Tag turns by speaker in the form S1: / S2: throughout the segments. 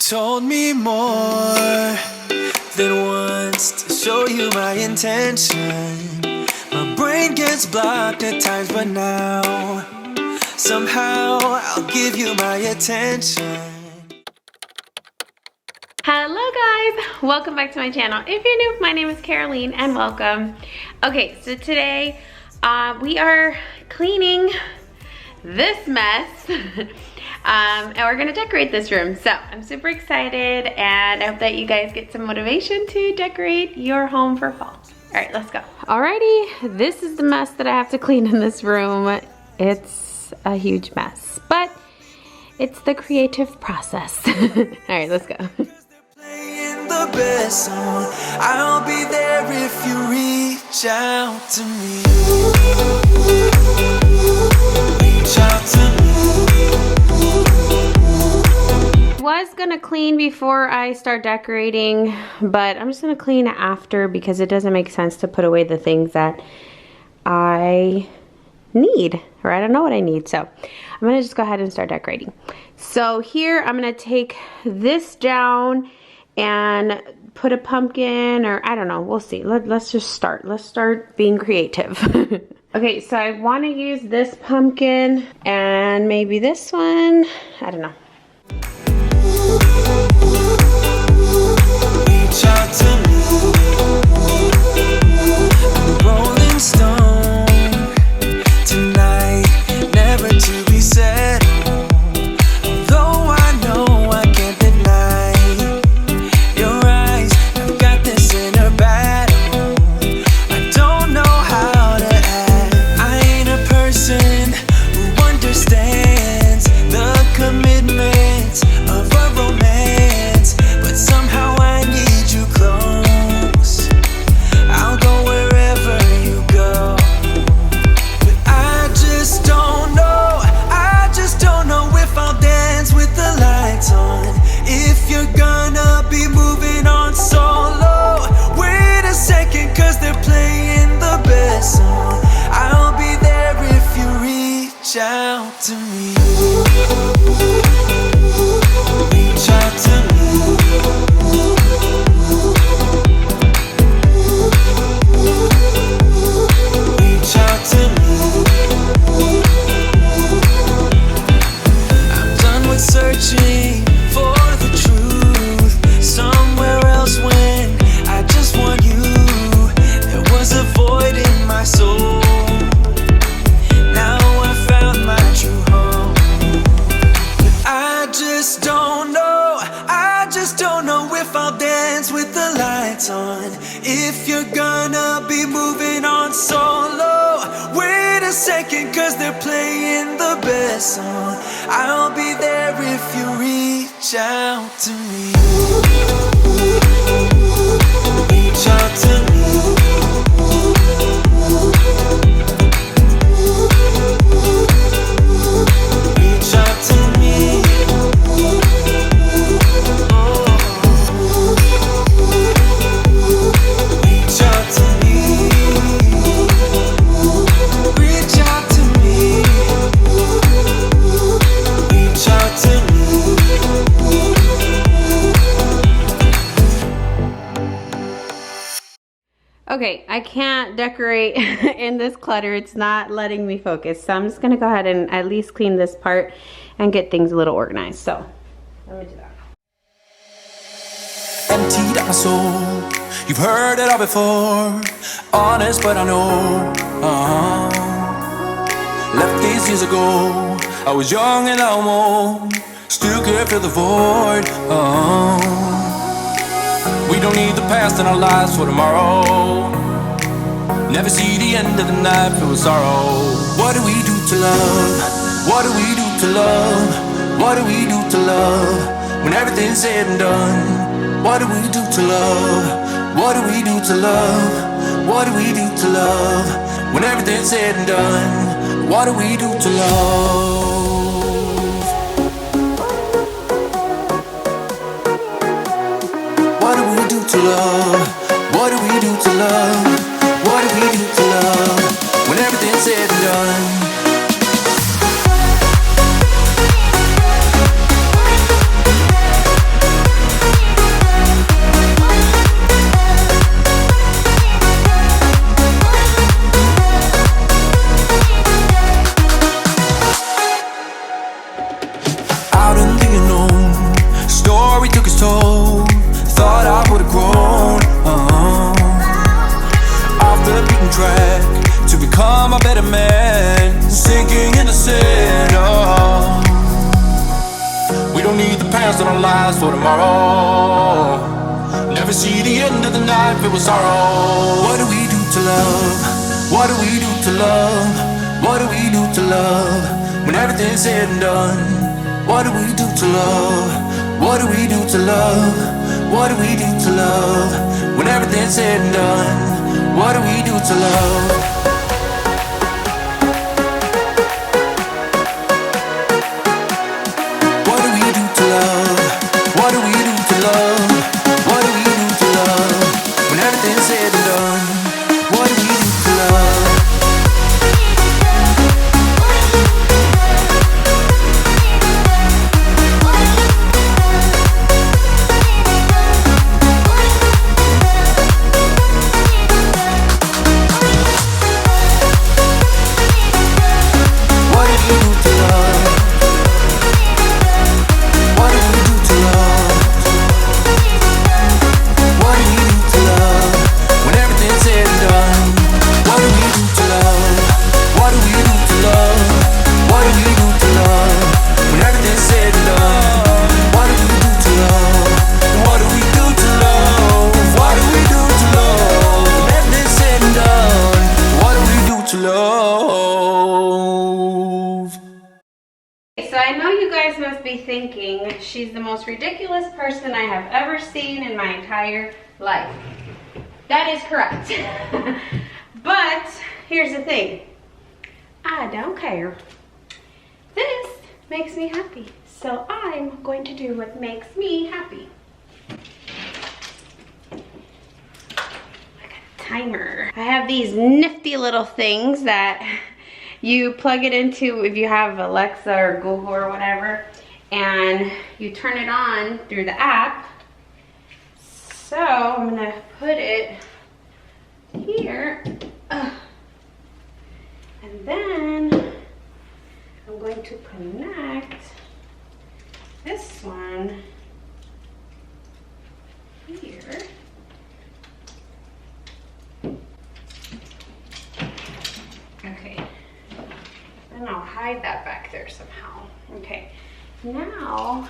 S1: told me more than once to show you my intention. My brain gets blocked at times, but now somehow I'll give you my attention.
S2: Hello guys, welcome back to my channel. If you're new, my name is Caroline and welcome. Okay, so today we are cleaning this mess and we're gonna decorate this room. So I'm super excited and I hope that you guys get some motivation to decorate your home for fall. All right, let's go. Alrighty, this is the mess that I have to clean in this room. It's a huge mess, but it's the creative process. All right, let's go.
S1: The best song. I'll be there if you reach out to me. Reach out to me.
S2: Was gonna clean before I start decorating, but I'm just gonna clean after because it doesn't make sense to put away the things that I need, or I don't know what I need. So I'm gonna just go ahead and start decorating. So here I'm gonna take this down and put a pumpkin, or I don't know, we'll see. Let's just start. Let's start being creative. Okay, so I want to use this pumpkin and maybe this one. I don't know.
S1: Reach out to me. I'm a rolling stone tonight, never to be settled. Though I know I can't deny your eyes, I've got this inner battle. I don't know how to act. I ain't a person who understands the commitment of a romance, but somehow I need you close. I'll go wherever you go, but I just don't know. I just don't know if I'll dance with the lights on. If you're gonna be moving on solo, wait a second, cause they're playing the best song. I'll be there if you reach out to me. Reach out to me. Reach out to me. I'm done with searching for the truth somewhere else when I just want you. There was a void in my soul. Now I found my true home. But I just don't know. I just don't know if I'll dance with the lights on. If you're gonna be moving on solo, wait a second, cause they're playing the best song. I'll be there if you reach out to me. Reach out to me. Reach out to me. Reach out to me. Reach out to me. Reach out to me.
S2: Okay, I can't decorate in this clutter. It's not letting me focus. So I'm just gonna go ahead and at least clean this part and get things a little organized. So let me do that.
S1: Emptied out my soul. You've heard it all before. Honest, but I know. Left these years ago. I was young and I'm old. Still can't fill the void. We don't need the past in our lives for tomorrow. Never see the end of the night filled with sorrow. What do we do to love? What do we do to love? What do we do to love? When everything's said and done, what do we do to love? What do we do to love? What do we do to love? When everything's said and done, what do we do to love? What do we do to love? What do we do to love? What do we do to love? When everything's said and done. sacrifice for tomorrow. Never see the end of the night filled with sorrow. What do we do to love? What do we do to love? What do we do to love? When everything's said and done. What do we do to love? What do we do to love? What do we do to love? When everything's said and done. What do we do to love? What do we do to love? What do we do to love? When everything's said and done. What do we do to love? What do we do to love? What do we do to love? What do we do to love? When everything's said and done. What do we do to love? What do we do to love? What do we do to love? When everything's said and done. What do we do to love? What do we do to love? What do we do to love? When everything's said and done. What do we do to love?
S2: So I know you guys must be thinking she's the most ridiculous person I have ever seen in my entire life. That is correct. But here's the thing. I don't care. This makes me happy. So I'm going to do what makes me happy. Like a timer. I have these nifty little things that you plug it into if you have Alexa or Google or whatever, and you turn it on through the app. So I'm gonna put it here, and then I'm going to connect this one here. Okay. And I'll hide that back there somehow. Okay, now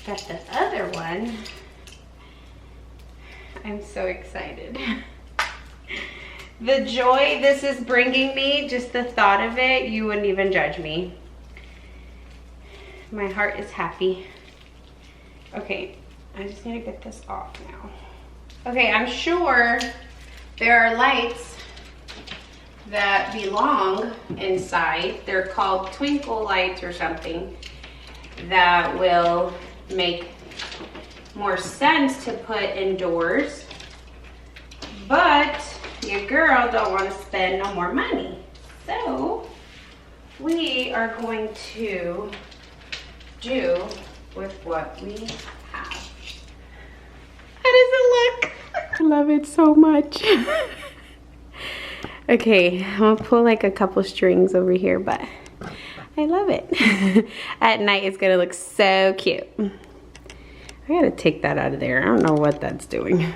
S2: got the other one. I'm so excited. The joy this is bringing me, just the thought of it, you wouldn't even judge me. My heart is happy. Okay, I just need to get this off now. Okay, I'm sure there are lights that belong inside. They're called twinkle lights or something that will make more sense to put indoors, but your girl don't want to spend no more money. So we are going to do with what we have. How does it look? I love it so much. Okay, I'm gonna pull like a couple strings over here, but I love it. At night, it's gonna look so cute. I gotta take that out of there. I don't know what that's doing.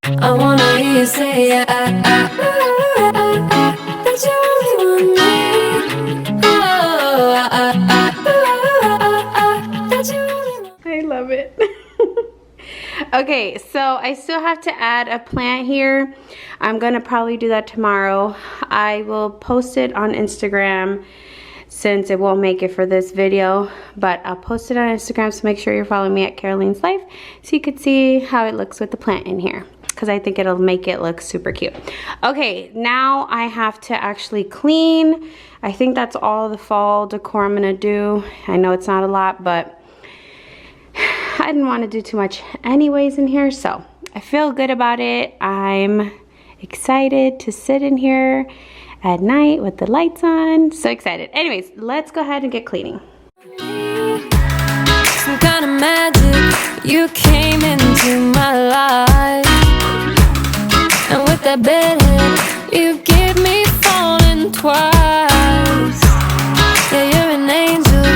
S3: I wanna hear you say that you only want me. That you only want me.
S2: I love it. Okay, so I still have to add a plant here. I'm gonna probably do that tomorrow. I will post it on Instagram since it won't make it for this video, but I'll post it on Instagram, so make sure you're following me at Caroline's Life so you can see how it looks with the plant in here, because I think it'll make it look super cute. Okay, now I have to actually clean. I think that's all the fall decor I'm gonna do. I know it's not a lot, but I didn't want to do too much anyways in here, so I feel good about it. I'm excited to sit in here at night with the lights on. So excited. Anyways, let's go ahead and get cleaning.
S3: Some kind of magic, you came into my life, and with that bedhead, you give me falling twice. Yeah, you're an angel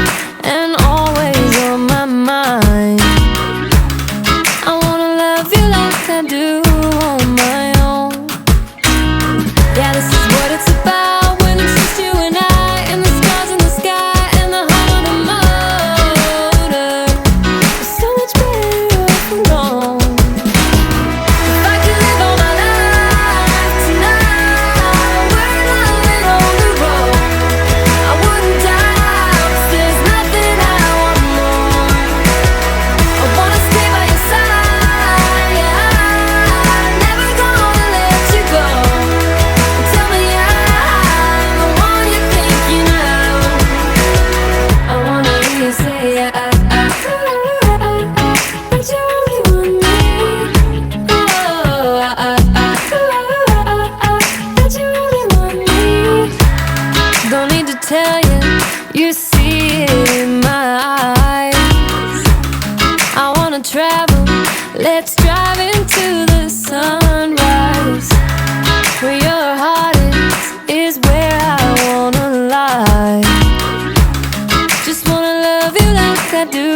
S3: and always on my mind. I wanna love you like I do on my own. Yeah, this is what it's about when it's just you and I, and the stars in the sky and the heart on the motor. Let's drive into the sunrise. Where your heart is where I wanna lie. Just wanna love you like I do.